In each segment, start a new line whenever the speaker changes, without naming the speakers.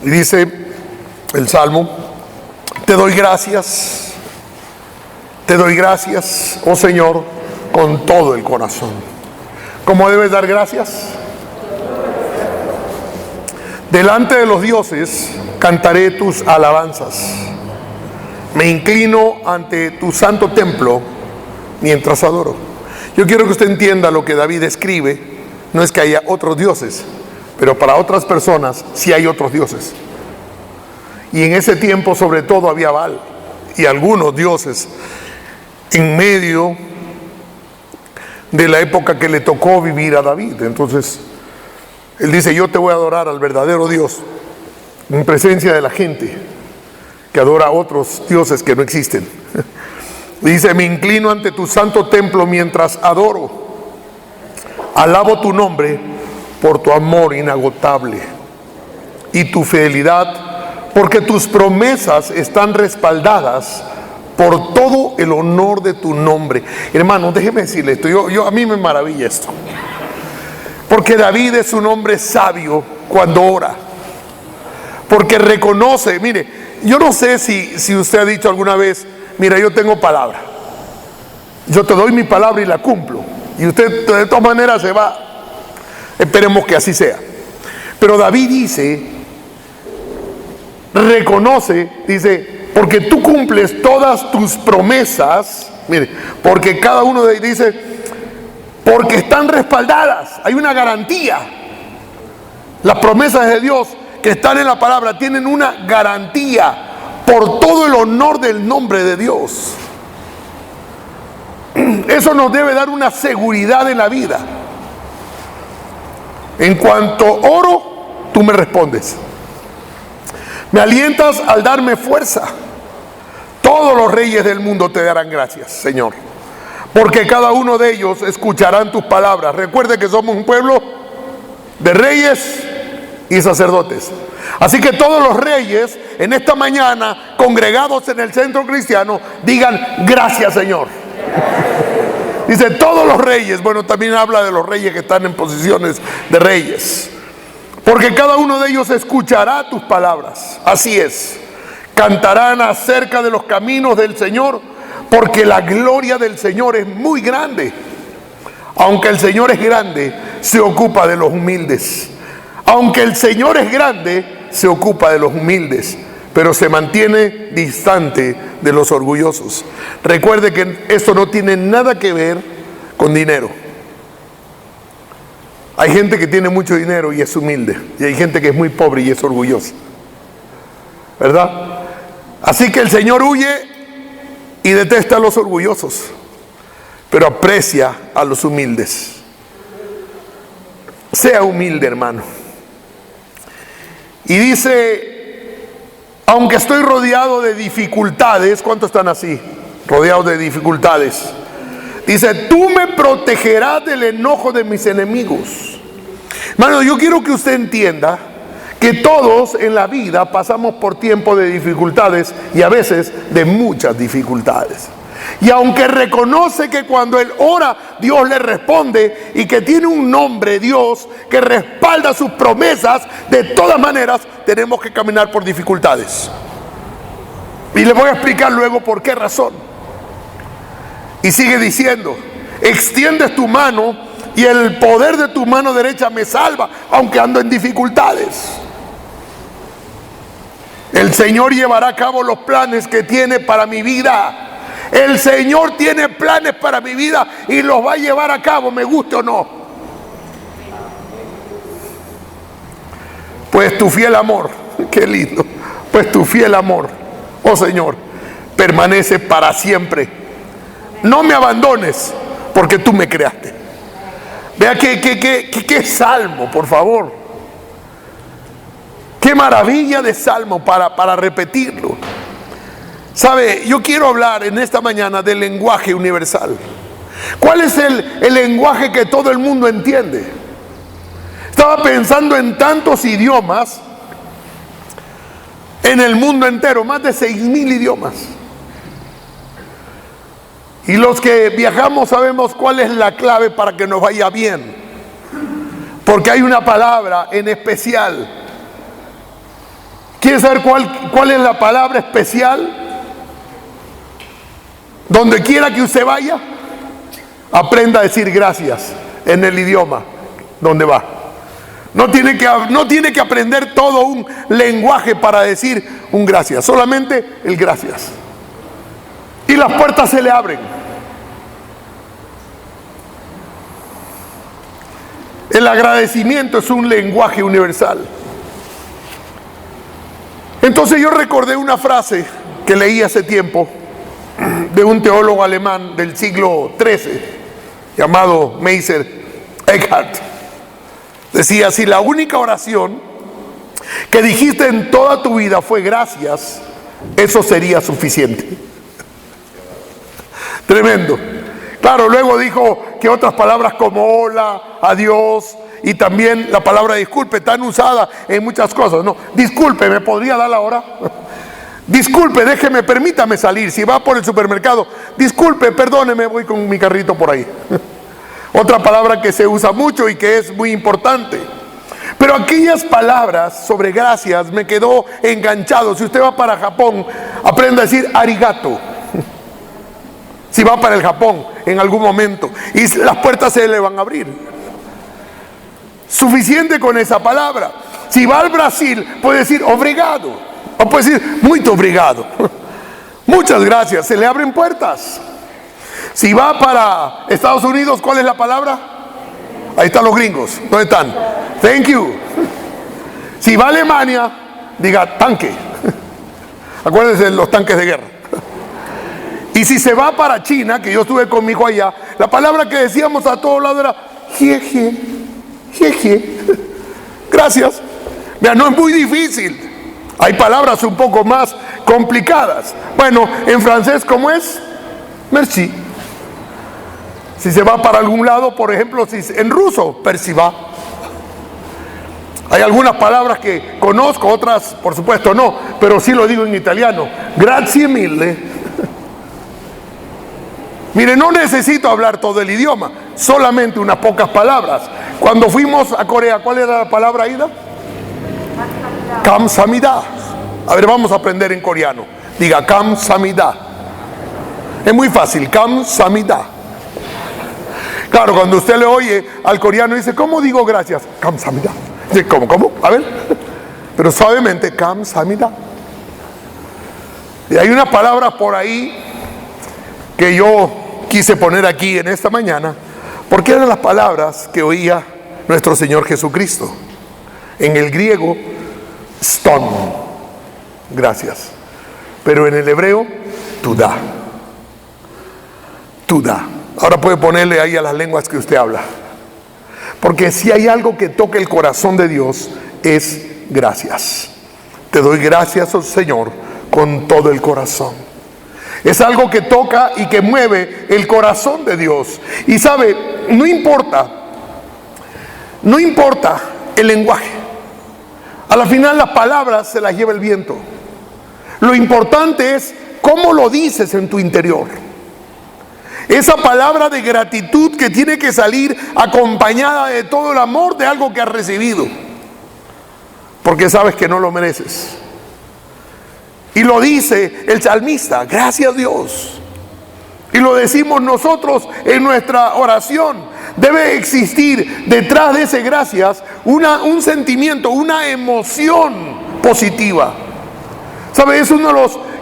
Y dice el Salmo: te doy gracias, oh Señor, con todo el corazón. ¿Cómo debes dar gracias? Delante de los dioses cantaré tus alabanzas. Me inclino ante tu santo templo mientras adoro. Yo quiero que usted entienda lo que David escribe. No es que haya otros dioses, pero para otras personas sí hay otros dioses. Y en ese tiempo sobre todo había Baal y algunos dioses en medio de la época que le tocó vivir a David. Entonces él dice: yo te voy a adorar al verdadero Dios en presencia de la gente que adora a otros dioses que no existen. Dice: me inclino ante tu santo templo mientras adoro. Alabo tu nombre por tu amor inagotable y tu fidelidad, porque tus promesas están respaldadas por todo el honor de tu nombre. Hermano, déjeme decirle esto, a mí me maravilla esto, porque David es un hombre sabio cuando ora, porque reconoce. Mire, yo no sé si usted ha dicho alguna vez: mira, yo tengo palabra, yo te doy mi palabra y la cumplo, y usted de todas maneras se va. Esperemos que así sea. Pero David dice, reconoce, dice: porque tú cumples todas tus promesas. Mire, porque cada uno de ellos dice, porque están respaldadas, hay una garantía. Las promesas de Dios que están en la palabra tienen una garantía por todo el honor del nombre de Dios. Eso nos debe dar una seguridad en la vida. En cuanto oro, tú me respondes. Me alientas al darme fuerza. Todos los reyes del mundo te darán gracias, Señor, porque cada uno de ellos escucharán tus palabras. Recuerde que somos un pueblo de reyes y sacerdotes. Así que todos los reyes en esta mañana, congregados en el centro cristiano, digan: gracias, Señor. Dice todos los reyes. Bueno, también habla de los reyes que están en posiciones de reyes, porque cada uno de ellos escuchará tus palabras. Así es, cantarán acerca de los caminos del Señor, porque la gloria del Señor es muy grande. Aunque el Señor es grande, se ocupa de los humildes. Aunque el Señor es grande, se ocupa de los humildes, pero se mantiene distante de los orgullosos. Recuerde que esto no tiene nada que ver con dinero. Hay gente que tiene mucho dinero y es humilde, y hay gente que es muy pobre y es orgullosa, ¿verdad? Así que el Señor huye y detesta a los orgullosos, pero aprecia a los humildes. Sea humilde, hermano. Y dice: aunque estoy rodeado de dificultades. ¿Cuántos están así? Rodeados de dificultades. Dice: tú me protegerás del enojo de mis enemigos. Hermano, yo quiero que usted entienda que todos en la vida pasamos por tiempos de dificultades, y a veces de muchas dificultades. Y aunque reconoce que cuando él ora, Dios le responde, y que tiene un nombre, Dios, que respalda sus promesas, de todas maneras tenemos que caminar por dificultades. Y le voy a explicar luego por qué razón. Y sigue diciendo: extiendes tu mano y el poder de tu mano derecha me salva, aunque ando en dificultades. El Señor llevará a cabo los planes que tiene para mi vida. El Señor tiene planes para mi vida y los va a llevar a cabo, me guste o no. Pues tu fiel amor, qué lindo, pues tu fiel amor, oh Señor, permanece para siempre. No me abandones, porque tú me creaste. Vea qué salmo, por favor. Qué maravilla de salmo para repetirlo. Sabe, yo quiero hablar en esta mañana del lenguaje universal. ¿Cuál es el lenguaje que todo el mundo entiende? Estaba pensando en tantos idiomas en el mundo entero, más de 6,000 idiomas. Y los que viajamos sabemos cuál es la clave para que nos vaya bien. Porque hay una palabra en especial ¿Quieres saber cuál es la palabra especial? Donde quiera que usted vaya, aprenda a decir gracias en el idioma donde va. No tiene que aprender todo un lenguaje para decir un gracias, solamente el gracias. Y las puertas se le abren. El agradecimiento es un lenguaje universal. Entonces yo recordé una frase que leí hace tiempo de un teólogo alemán del siglo XIII llamado Meister Eckhart. Decía: si la única oración que dijiste en toda tu vida fue gracias, eso sería suficiente. Tremendo. Claro, luego dijo que otras palabras como hola, adiós y también la palabra disculpe, tan usada en muchas cosas. No, disculpe, ¿me podría dar la hora? Disculpe, déjeme, permítame salir. Si va por el supermercado, disculpe, perdóneme, voy con mi carrito por ahí. Otra palabra que se usa mucho y que es muy importante. Pero aquellas palabras sobre gracias me quedó enganchado. Si usted va para Japón, aprenda a decir arigato. Si va para el Japón en algún momento, y las puertas se le van a abrir. Suficiente con esa palabra. Si va al Brasil, puede decir obrigado, o puede decir muito obrigado. Muchas gracias, se le abren puertas. Si va para Estados Unidos, ¿cuál es la palabra? Ahí están los gringos, ¿dónde están? Thank you. Si va a Alemania, diga tanque. Acuérdense de los tanques de guerra. Y si se va para China, que yo estuve con mi hijo allá, la palabra que decíamos a todos lados era jeje, jeje. Gracias. Vean, no es muy difícil. Hay palabras un poco más complicadas. Bueno, en francés, ¿cómo es? Merci. Si se va para algún lado, por ejemplo, en ruso, perciba. Hay algunas palabras que conozco, otras por supuesto no, pero sí lo digo en italiano. Grazie mille. Mire, no necesito hablar todo el idioma, solamente unas pocas palabras. Cuando fuimos a Corea, ¿cuál era la palabra, Aida? Kamsamida. A ver, vamos a aprender en coreano. Diga Kamsamida. Es muy fácil, Kamsamida. Claro, cuando usted le oye al coreano y dice, ¿cómo digo gracias? Kamsamida. Dice, ¿cómo? A ver. Pero suavemente, Kamsamida. Y hay una palabra por ahí que yo quise poner aquí en esta mañana, porque eran las palabras que oía nuestro Señor Jesucristo. En el griego, ston, gracias. Pero en el hebreo, tuda. Tuda. Ahora puede ponerle ahí a las lenguas que usted habla. Porque si hay algo que toca el corazón de Dios, es gracias. Te doy gracias, oh Señor, con todo el corazón. Es algo que toca y que mueve el corazón de Dios. Y sabe, no importa el lenguaje. A la final las palabras se las lleva el viento. Lo importante es cómo lo dices en tu interior. Esa palabra de gratitud que tiene que salir acompañada de todo el amor de algo que has recibido. Porque sabes que no lo mereces. Y lo dice el salmista, gracias Dios. Y lo decimos nosotros en nuestra oración. Debe existir detrás de ese gracias un sentimiento, una emoción positiva. ¿Sabe? Es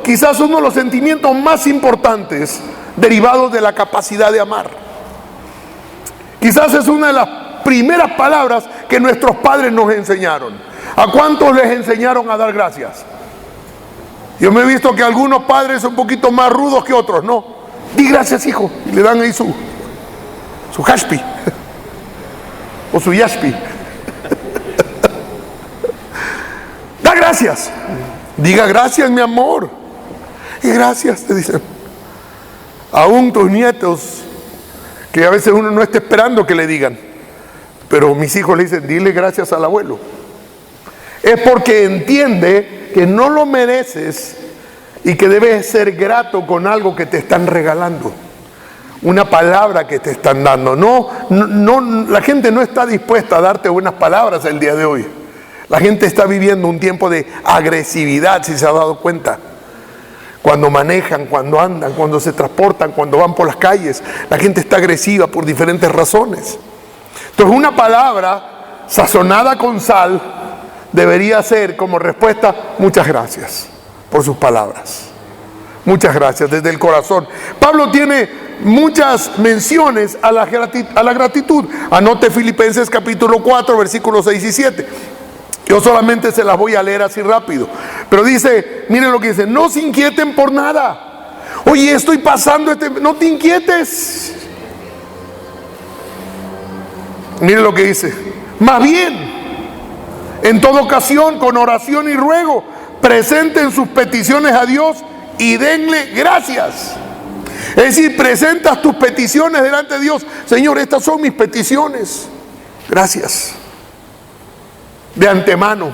quizás uno de los sentimientos más importantes derivados de la capacidad de amar. Quizás es una de las primeras palabras que nuestros padres nos enseñaron. ¿A cuántos les enseñaron a dar gracias? Yo me he visto que algunos padres son un poquito más rudos que otros, ¿no? Di gracias, hijo. Y le dan ahí su hashpi. O su yashpi. Da gracias. Diga gracias, mi amor. Y gracias, te dicen. Aún tus nietos, que a veces uno no está esperando que le digan. Pero mis hijos le dicen, dile gracias al abuelo. Es porque entiende que no lo mereces y que debes ser grato con algo que te están regalando, una palabra que te están dando. No, la gente no está dispuesta a darte buenas palabras el día de hoy. La gente está viviendo un tiempo de agresividad, si se ha dado cuenta. Cuando manejan, cuando andan, cuando se transportan, cuando van por las calles, la gente está agresiva por diferentes razones. Entonces, una palabra sazonada con sal debería ser como respuesta: muchas gracias por sus palabras. Muchas gracias, desde el corazón. Pablo tiene muchas menciones a la gratitud. Anote Filipenses capítulo 4, versículos 6 y 7. Yo solamente se las voy a leer así rápido. Pero dice, miren lo que dice: no se inquieten por nada. Oye, estoy pasando no te inquietes. Miren lo que dice: más bien, en toda ocasión, con oración y ruego, presenten sus peticiones a Dios y denle gracias. Es decir, presentas tus peticiones delante de Dios. Señor, estas son mis peticiones. Gracias. De antemano.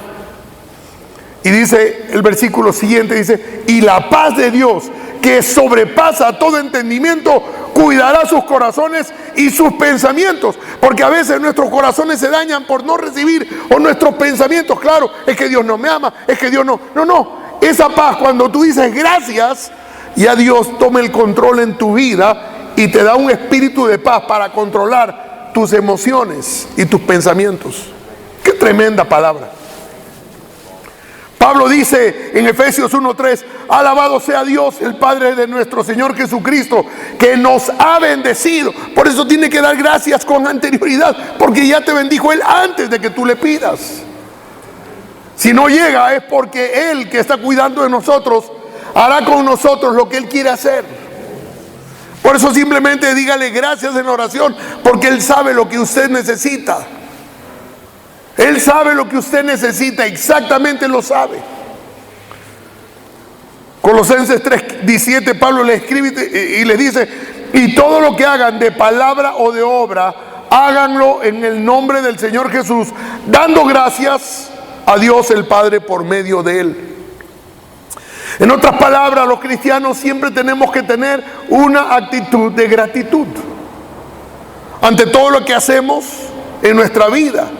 Y dice el versículo siguiente, dice: y la paz de Dios, que sobrepasa todo entendimiento, cuidará sus corazones y sus pensamientos. Porque a veces nuestros corazones se dañan por no recibir, o nuestros pensamientos, claro, es que Dios no me ama, es que Dios no. No, esa paz, cuando tú dices gracias, ya Dios toma el control en tu vida y te da un espíritu de paz para controlar tus emociones y tus pensamientos. ¡Qué tremenda palabra! Pablo dice en Efesios 1:3: alabado sea Dios, el Padre de nuestro Señor Jesucristo, que nos ha bendecido. Por eso tiene que dar gracias con anterioridad, porque ya te bendijo Él antes de que tú le pidas. Si no llega, es porque Él, que está cuidando de nosotros, hará con nosotros lo que Él quiere hacer. Por eso simplemente dígale gracias en oración, porque Él sabe lo que usted necesita. Él sabe lo que usted necesita, exactamente lo sabe. Colosenses 3:17, Pablo le escribe y les dice: y todo lo que hagan de palabra o de obra, háganlo en el nombre del Señor Jesús, dando gracias a Dios el Padre por medio de Él. En otras palabras, los cristianos siempre tenemos que tener una actitud de gratitud ante todo lo que hacemos en nuestra vida.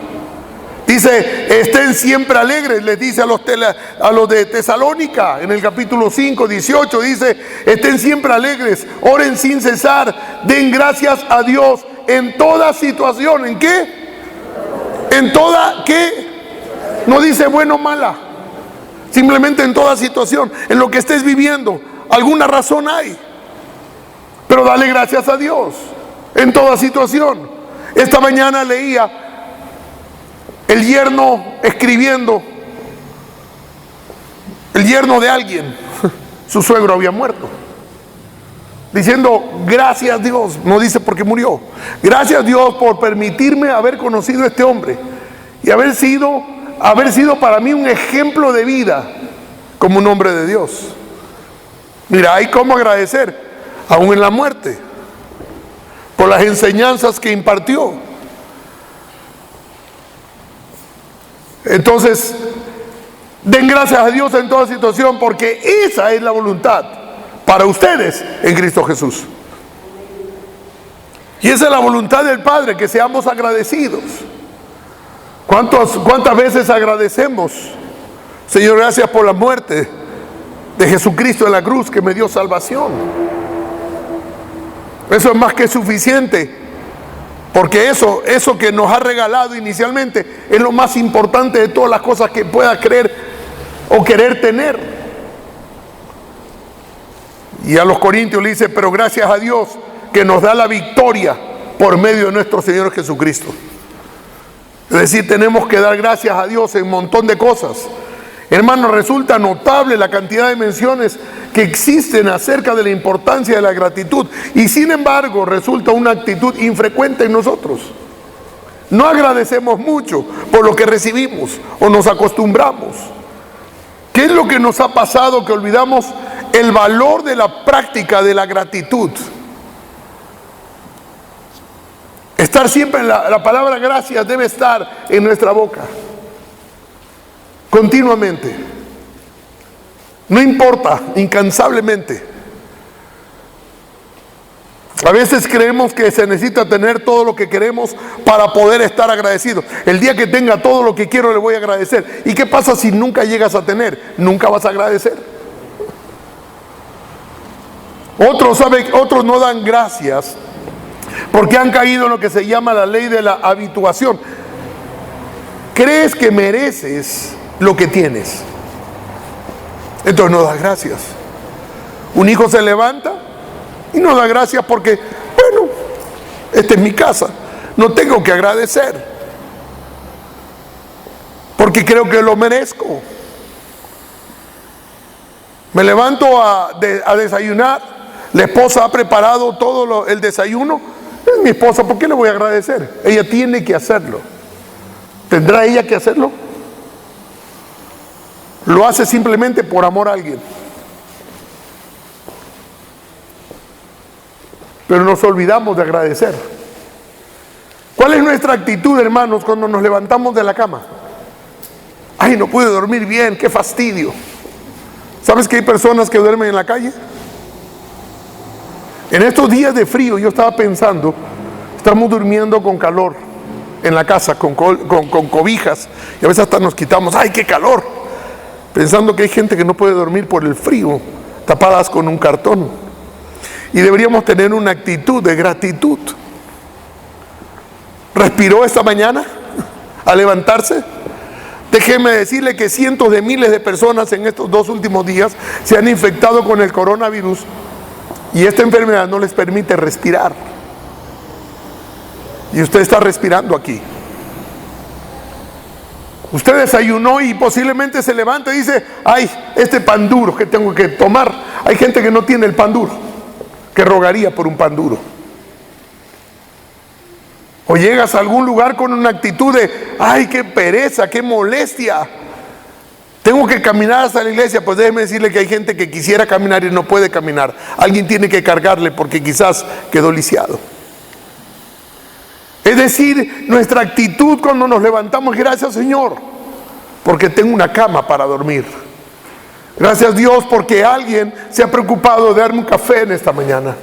Dice: estén siempre alegres, les dice a los de Tesalónica, en el capítulo 5, 18, dice: estén siempre alegres, oren sin cesar, den gracias a Dios en toda situación. ¿En qué? En toda, ¿qué? No dice bueno o mala, simplemente en toda situación, en lo que estés viviendo, alguna razón hay, pero dale gracias a Dios en toda situación. Esta mañana leía el yerno escribiendo, el yerno de alguien, su suegro había muerto, diciendo: gracias Dios, no dice porque murió, gracias Dios por permitirme haber conocido a este hombre y haber sido para mí un ejemplo de vida como un hombre de Dios. Mira, hay cómo agradecer aún en la muerte por las enseñanzas que impartió. Entonces, den gracias a Dios en toda situación, porque esa es la voluntad para ustedes en Cristo Jesús. Y esa es la voluntad del Padre, que seamos agradecidos. ¿Cuántas veces agradecemos? Señor, gracias por la muerte de Jesucristo en la cruz, que me dio salvación. Eso es más que suficiente, porque eso que nos ha regalado inicialmente es lo más importante de todas las cosas que pueda creer o querer tener. Y a los Corintios le dice: pero gracias a Dios que nos da la victoria por medio de nuestro Señor Jesucristo. Es decir, tenemos que dar gracias a Dios en un montón de cosas. Hermanos, resulta notable la cantidad de menciones que existen acerca de la importancia de la gratitud, y sin embargo resulta una actitud infrecuente en nosotros. No agradecemos mucho por lo que recibimos, o nos acostumbramos. ¿Qué es lo que nos ha pasado? Que olvidamos el valor de la práctica de la gratitud. Estar siempre en la palabra gracias debe estar en nuestra boca continuamente, no importa, incansablemente. A veces creemos que se necesita tener todo lo que queremos para poder estar agradecidos. El día que tenga todo lo que quiero le voy a agradecer. ¿Y qué pasa si nunca llegas a tener? Nunca vas a agradecer. Otros no dan gracias porque han caído en lo que se llama la ley de la habituación. Crees que mereces lo que tienes, entonces no das gracias. Un hijo se levanta y no da gracias porque, bueno, esta es mi casa, no tengo que agradecer, porque creo que lo merezco. Me levanto a desayunar, la esposa ha preparado todo el desayuno, es mi esposa, ¿por qué le voy a agradecer? Ella tiene que hacerlo. ¿Tendrá ella que hacerlo? Lo hace simplemente por amor a alguien. Pero nos olvidamos de agradecer. ¿Cuál es nuestra actitud, hermanos, cuando nos levantamos de la cama? Ay, no pude dormir bien, qué fastidio. ¿Sabes que hay personas que duermen en la calle? En estos días de frío yo estaba pensando, estamos durmiendo con calor en la casa, con cobijas, y a veces hasta nos quitamos, ¡ay, qué calor! Pensando que hay gente que no puede dormir por el frío, tapadas con un cartón. Y deberíamos tener una actitud de gratitud. ¿Respiró esta mañana al levantarse? Déjeme decirle que cientos de miles de personas en estos 2 últimos días se han infectado con el coronavirus y esta enfermedad no les permite respirar. Y usted está respirando aquí. Usted desayunó y posiblemente se levanta y dice, ay, este pan duro que tengo que tomar. Hay gente que no tiene el pan duro, que rogaría por un pan duro. O llegas a algún lugar con una actitud de, ay, qué pereza, qué molestia, tengo que caminar hasta la iglesia. Pues déjeme decirle que hay gente que quisiera caminar y no puede caminar. Alguien tiene que cargarle porque quizás quedó lisiado. Es decir, nuestra actitud cuando nos levantamos, gracias Señor, porque tengo una cama para dormir. Gracias Dios porque alguien se ha preocupado de darme un café en esta mañana.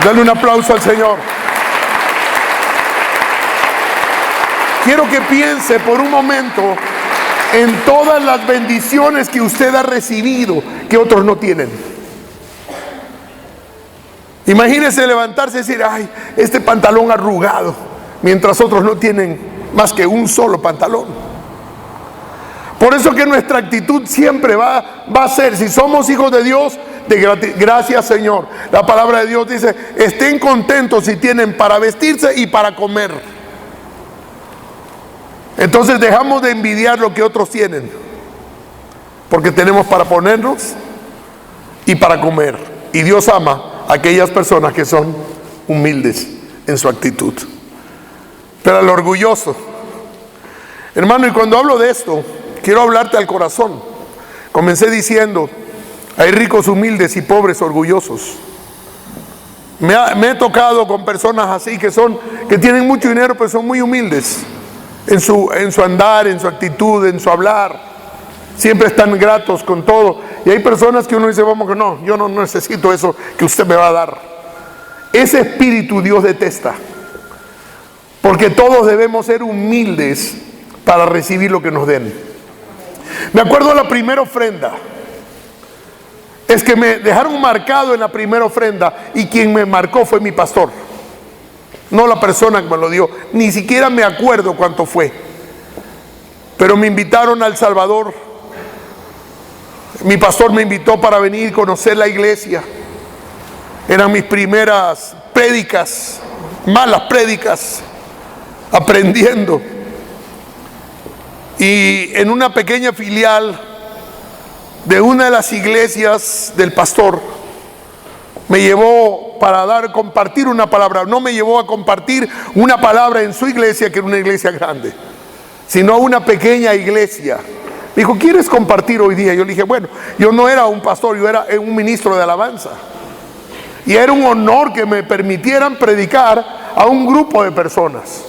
Dale un aplauso al Señor. Quiero que piense por un momento en todas las bendiciones que usted ha recibido que otros no tienen. Imagínese levantarse y decir, ay, este pantalón arrugado, mientras otros no tienen más que un solo pantalón. Por eso que nuestra actitud siempre va a ser, si somos hijos de Dios, de gracias Señor. La palabra de Dios dice, estén contentos si tienen para vestirse y para comer. Entonces dejamos de envidiar lo que otros tienen, porque tenemos para ponernos y para comer. Y Dios ama a aquellas personas que son humildes en su actitud. Pero al orgulloso, hermano, y cuando hablo de esto, quiero hablarte al corazón. Comencé diciendo, hay ricos humildes y pobres orgullosos. Me he tocado con personas así que tienen mucho dinero pero son muy humildes en su andar, en su actitud, en su hablar. Siempre están gratos con todo. Y hay personas que uno dice, vamos, que no, yo no necesito eso que usted me va a dar. Ese espíritu Dios detesta, porque todos debemos ser humildes para recibir lo que nos den. Me acuerdo de la primera ofrenda. Es que me dejaron marcado en la primera ofrenda y quien me marcó fue mi pastor, no la persona que me lo dio. Ni siquiera me acuerdo cuánto fue, pero me invitaron a El Salvador. Mi pastor me invitó para venir y conocer la iglesia. Eran mis primeras prédicas, malas prédicas, aprendiendo. Y en una pequeña filial de una de las iglesias del pastor, me llevó para compartir una palabra. No me llevó a compartir una palabra en su iglesia, que era una iglesia grande, sino a una pequeña iglesia. Me dijo, ¿quieres compartir hoy día? Yo le dije, bueno, yo no era un pastor, yo era un ministro de alabanza. Y era un honor que me permitieran predicar a un grupo de personas.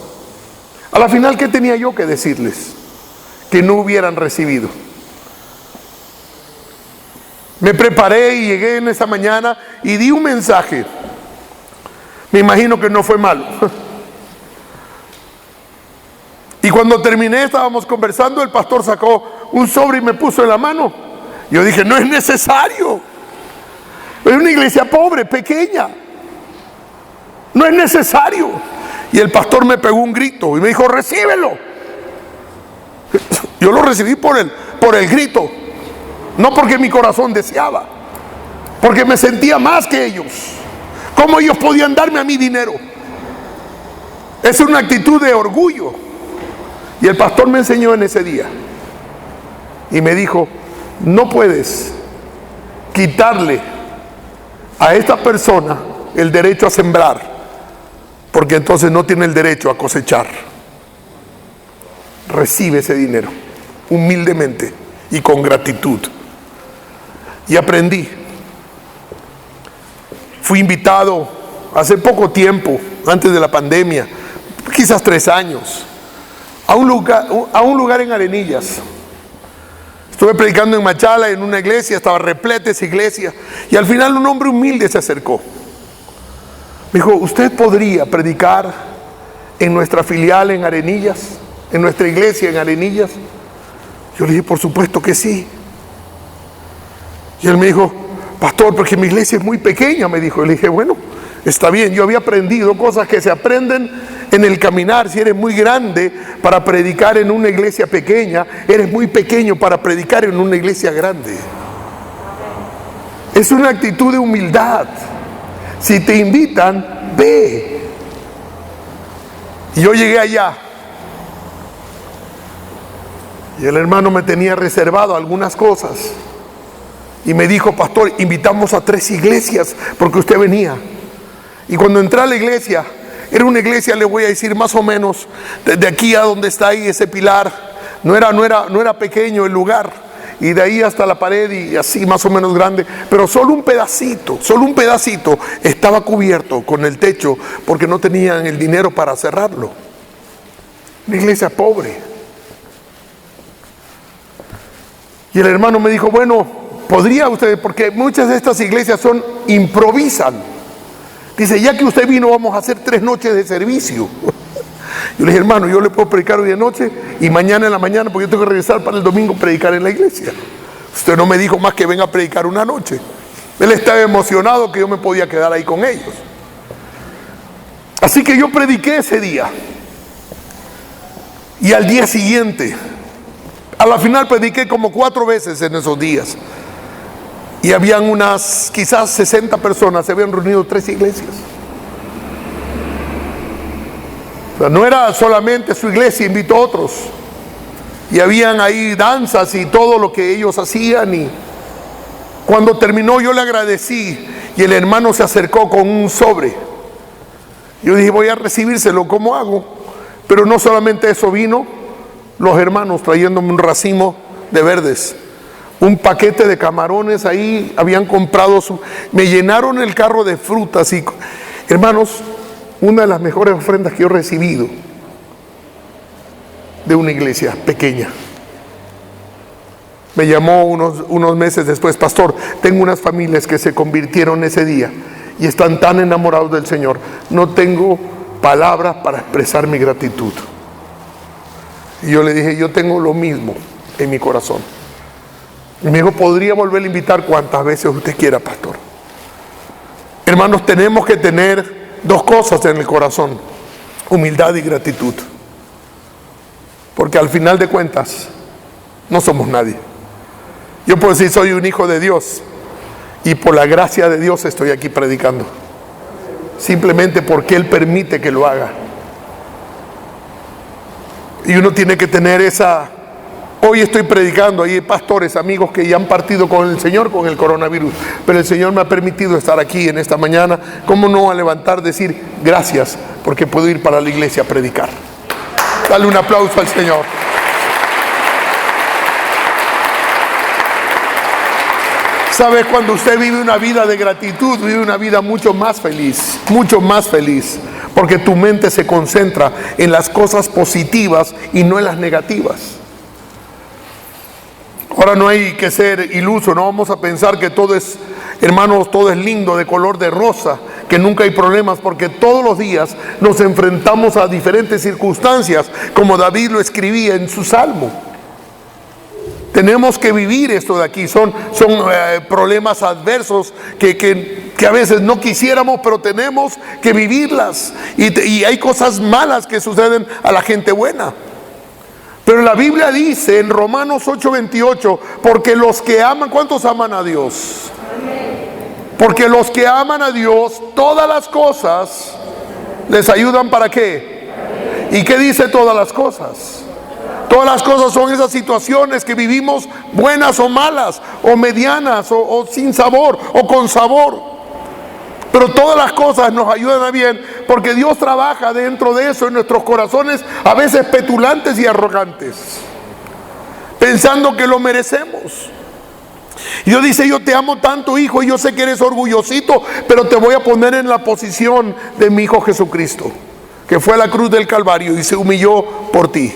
A la final, ¿qué tenía yo que decirles? Que no hubieran recibido. Me preparé y llegué en esa mañana y di un mensaje. Me imagino que no fue malo. Y cuando terminé, estábamos conversando, el pastor sacó un sobre y me puso en la mano. Yo dije, no es necesario. Es una iglesia pobre, pequeña. No es necesario. Y el pastor me pegó un grito y me dijo, recíbelo. Yo lo recibí por el grito. No porque mi corazón deseaba. Porque me sentía más que ellos. ¿Cómo ellos podían darme a mí dinero? Es una actitud de orgullo. Y el pastor me enseñó en ese día. Y me dijo, no puedes quitarle a esta persona el derecho a sembrar, porque entonces no tiene el derecho a cosechar. Recibe ese dinero humildemente y con gratitud. Y aprendí. Fui invitado hace poco tiempo, antes de la pandemia, quizás 3 años, a un lugar en Arenillas. Estuve predicando en Machala, en una iglesia, estaba repleta esa iglesia, y al final un hombre humilde se acercó. Me dijo, ¿usted podría predicar en nuestra filial en Arenillas, en nuestra iglesia en Arenillas? Yo le dije, por supuesto que sí. Y él me dijo, pastor, porque mi iglesia es muy pequeña, me dijo. Y le dije, bueno, está bien, yo había aprendido cosas que se aprenden en el caminar. Si eres muy grande para predicar en una iglesia pequeña, eres muy pequeño para predicar en una iglesia grande. Es una actitud de humildad. Si te invitan, ve. Y yo llegué allá y el hermano me tenía reservado algunas cosas y me dijo, pastor, invitamos a 3 iglesias porque usted venía. Y cuando entré a la iglesia, era una iglesia, le voy a decir, más o menos de aquí a donde está ahí ese pilar, no era pequeño el lugar, y de ahí hasta la pared y así más o menos grande, pero solo un pedacito estaba cubierto con el techo porque no tenían el dinero para cerrarlo. Una iglesia pobre. Y el hermano me dijo, bueno, podría usted, porque muchas de estas iglesias improvisan. Dice, ya que usted vino, vamos a hacer 3 noches de servicio. Yo le dije, hermano, yo le puedo predicar hoy de noche y mañana en la mañana, porque yo tengo que regresar para el domingo predicar en la iglesia. Usted no me dijo más que venga a predicar una noche. Él estaba emocionado que yo me podía quedar ahí con ellos. Así que yo prediqué ese día. Y al día siguiente, a la final prediqué como 4 veces en esos días. Y habían unas, quizás 60 personas, se habían reunido 3 iglesias. O sea, no era solamente su iglesia, invitó a otros. Y habían ahí danzas y todo lo que ellos hacían. Y cuando terminó yo le agradecí y el hermano se acercó con un sobre. Yo dije, voy a recibírselo, ¿cómo hago? Pero no solamente eso, vino los hermanos trayéndome un racimo de verdes, un paquete de camarones, ahí habían comprado me llenaron el carro de frutas. Y hermanos, una de las mejores ofrendas que yo he recibido de una iglesia pequeña. Me llamó unos meses después, pastor, tengo unas familias que se convirtieron ese día y están tan enamorados del Señor, no tengo palabras para expresar mi gratitud. Y yo le dije, yo tengo lo mismo en mi corazón. Y me dijo, podría volver a invitar cuantas veces usted quiera, pastor. Hermanos, tenemos que tener 2 cosas en el corazón: humildad y gratitud. Porque al final de cuentas, no somos nadie. Yo puedo decir, soy un hijo de Dios, y por la gracia de Dios estoy aquí predicando. Simplemente porque Él permite que lo haga. Y uno tiene que tener esa... Hoy estoy predicando, hay pastores, amigos que ya han partido con el Señor con el coronavirus, pero el Señor me ha permitido estar aquí en esta mañana. ¿Cómo no a levantar, decir gracias, porque puedo ir para la iglesia a predicar? Dale un aplauso al Señor. ¿Sabes? Cuando usted vive una vida de gratitud, vive una vida mucho más feliz, porque tu mente se concentra en las cosas positivas y no en las negativas. Ahora, no hay que ser iluso, no vamos a pensar que todo es, hermanos, todo es lindo, de color de rosa, que nunca hay problemas, porque todos los días nos enfrentamos a diferentes circunstancias, como David lo escribía en su salmo. Tenemos que vivir esto de aquí, son problemas adversos que a veces no quisiéramos, pero tenemos que vivirlas. Y hay cosas malas que suceden a la gente buena. Pero la Biblia dice en Romanos 8:28, porque los que aman, ¿cuántos aman a Dios? Porque los que aman a Dios, todas las cosas les ayudan ¿para qué? ¿Y qué dice todas las cosas? Todas las cosas son esas situaciones que vivimos, buenas o malas, o medianas, o sin sabor, o con sabor. Pero todas las cosas nos ayudan a bien, porque Dios trabaja dentro de eso en nuestros corazones, a veces petulantes y arrogantes, pensando que lo merecemos. Y Dios dice: yo te amo tanto, hijo, y yo sé que eres orgullosito, pero te voy a poner en la posición de mi hijo Jesucristo, que fue a la cruz del Calvario y se humilló por ti.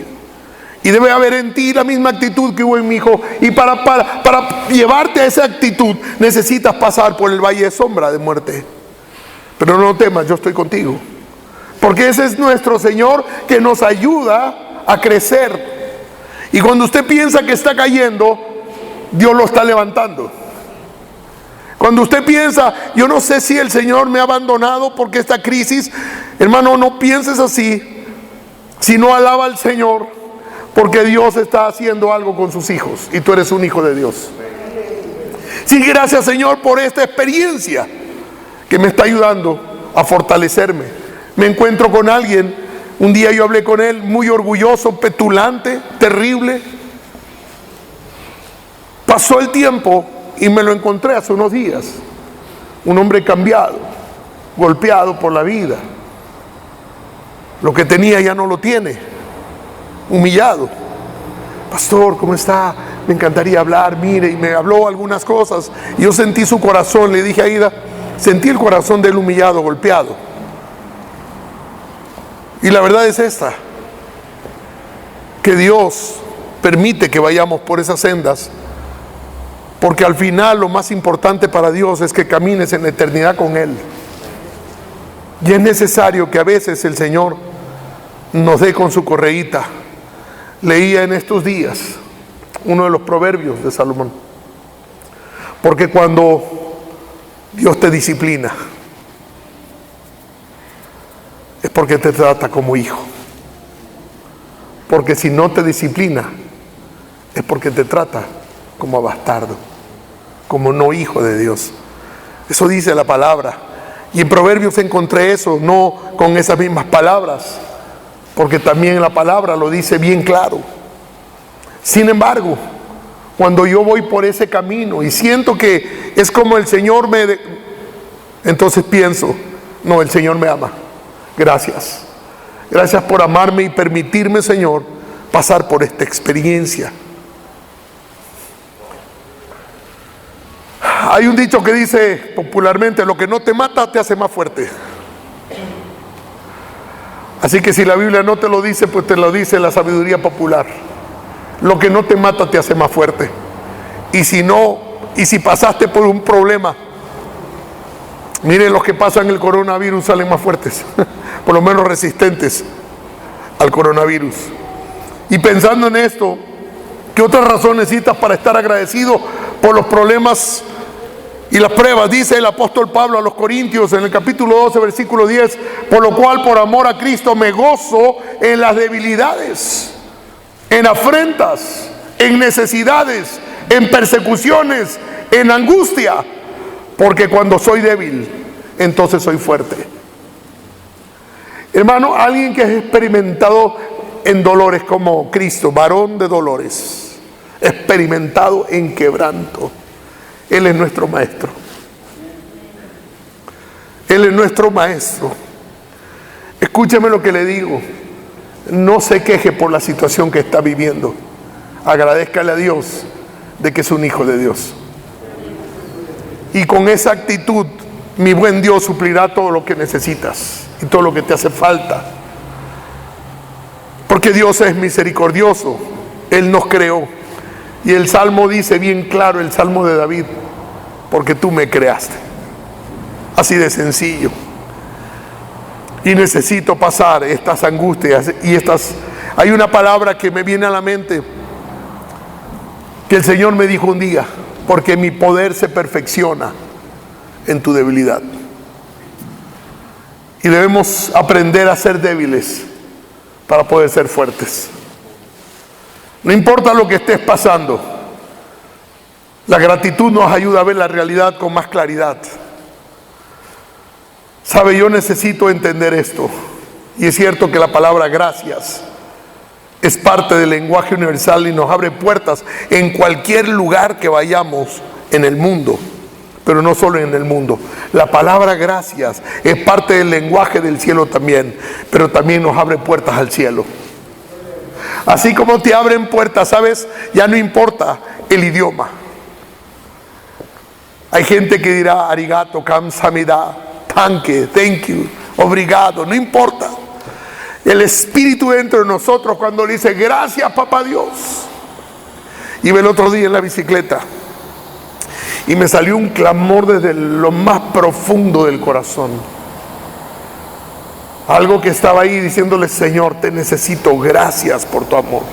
Y debe haber en ti la misma actitud que hubo en mi hijo. Y para llevarte a esa actitud necesitas pasar por el valle de sombra de muerte. Pero no temas, yo estoy contigo. Porque ese es nuestro Señor, que nos ayuda a crecer. Y cuando usted piensa que está cayendo, Dios lo está levantando. Cuando usted piensa: yo no sé si el Señor me ha abandonado porque esta crisis, hermano, no pienses así, sino alaba al Señor, porque Dios está haciendo algo con sus hijos y tú eres un hijo de Dios. Sí, gracias, Señor, por esta experiencia que me está ayudando a fortalecerme. Me encuentro con alguien, un día yo hablé con él, muy orgulloso, petulante, terrible. Pasó el tiempo y me lo encontré hace unos días. Un hombre cambiado, golpeado por la vida. Lo que tenía ya no lo tiene, humillado. Pastor, ¿cómo está? Me encantaría hablar, mire, y me habló algunas cosas. Y yo sentí su corazón, le dije a Aida, sentí el corazón del humillado, golpeado. Y la verdad es esta, que Dios permite que vayamos por esas sendas, porque al final lo más importante para Dios es que camines en la eternidad con Él. Y es necesario que a veces el Señor nos dé con su correíta. Leía en estos días uno de los proverbios de Salomón, porque cuando Dios te disciplina, es porque te trata como hijo. Porque si no te disciplina, es porque te trata como bastardo, como no hijo de Dios. Eso dice la palabra. Y en Proverbios encontré eso, no con esas mismas palabras, porque también la palabra lo dice bien claro. Sin embargo, cuando yo voy por ese camino y siento que es como el Señor entonces pienso: no, el Señor me ama. Gracias. Gracias por amarme y permitirme, Señor, pasar por esta experiencia. Hay un dicho que dice popularmente: lo que no te mata te hace más fuerte. Así que si la Biblia no te lo dice, pues te lo dice la sabiduría popular. Lo que no te mata te hace más fuerte. Y si pasaste por un problema, miren, los que pasan el coronavirus salen más fuertes, por lo menos resistentes al coronavirus. Y pensando en esto, ¿qué otra razón necesitas para estar agradecido por los problemas y las pruebas? Dice el apóstol Pablo a los Corintios en el capítulo 12, versículo 10: por lo cual, por amor a Cristo, me gozo en las debilidades, en afrentas, en necesidades, en persecuciones, en angustia, porque cuando soy débil, entonces soy fuerte. Hermano, alguien que ha experimentado en dolores como Cristo, varón de dolores, experimentado en quebranto, Él es nuestro maestro. Él es nuestro maestro. Escúcheme lo que le digo: no se queje por la situación que está viviendo. Agradézcale a Dios de que es un hijo de Dios. Y con esa actitud, mi buen Dios suplirá todo lo que necesitas y todo lo que te hace falta. Porque Dios es misericordioso. Él nos creó. Y el Salmo dice bien claro, el Salmo de David, porque tú me creaste. Así de sencillo. Y necesito pasar estas angustias y estas... Hay una palabra que me viene a la mente, que el Señor me dijo un día, porque mi poder se perfecciona en tu debilidad. Y debemos aprender a ser débiles para poder ser fuertes. No importa lo que estés pasando, la gratitud nos ayuda a ver la realidad con más claridad. Sabe, yo necesito entender esto. Y es cierto que la palabra gracias es parte del lenguaje universal y nos abre puertas en cualquier lugar que vayamos en el mundo. Pero no solo en el mundo. La palabra gracias es parte del lenguaje del cielo también, pero también nos abre puertas al cielo. Así como te abren puertas, ¿sabes? Ya no importa el idioma. Hay gente que dirá arigato, kamsamida, tanque, thank you, obrigado, no importa. El Espíritu dentro de nosotros cuando le dice gracias papá Dios. Iba el otro día en la bicicleta y me salió un clamor desde lo más profundo del corazón. Algo que estaba ahí diciéndole, Señor, te necesito, gracias por tu amor.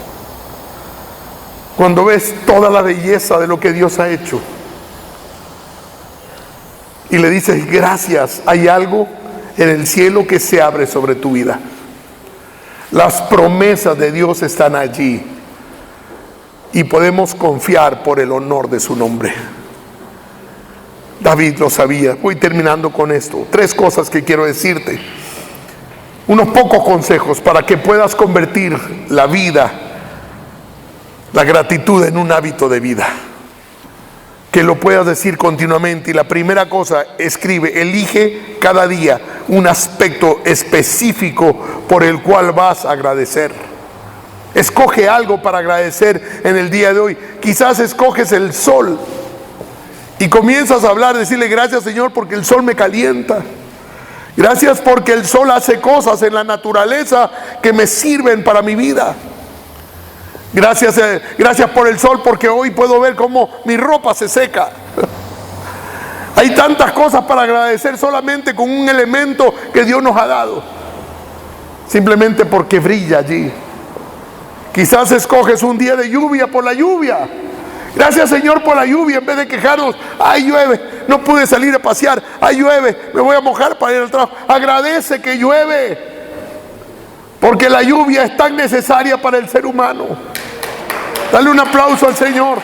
Cuando ves toda la belleza de lo que Dios ha hecho y le dices gracias, hay algo en el cielo que se abre sobre tu vida. Las promesas de Dios están allí y podemos confiar por el honor de su nombre. David lo sabía. Voy terminando con esto. 3 cosas que quiero decirte. Unos pocos consejos para que puedas convertir la vida, la gratitud en un hábito de vida. Que lo puedas decir continuamente. Y la primera cosa, escribe, elige cada día un aspecto específico por el cual vas a agradecer. Escoge algo para agradecer en el día de hoy. Quizás escoges el sol y comienzas a hablar, decirle gracias Señor porque el sol me calienta. Gracias porque el sol hace cosas en la naturaleza que me sirven para mi vida. Gracias por el sol porque hoy puedo ver cómo mi ropa se seca. Hay tantas cosas para agradecer solamente con un elemento que Dios nos ha dado. Simplemente porque brilla allí. Quizás escoges un día de lluvia por la lluvia. Gracias Señor por la lluvia, en vez de quejarnos, ay llueve, no pude salir a pasear, ay llueve, me voy a mojar para ir al trabajo. Agradece que llueve, porque la lluvia es tan necesaria para el ser humano. Dale un aplauso al Señor.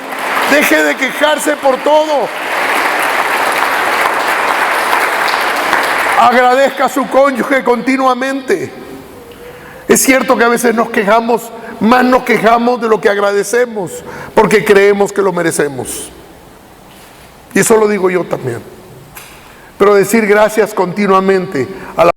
Deje de quejarse por todo. Agradezca a su cónyuge continuamente. Es cierto que a veces nos quejamos, más nos quejamos de lo que agradecemos, porque creemos que lo merecemos. Y eso lo digo yo también. Pero decir gracias continuamente a la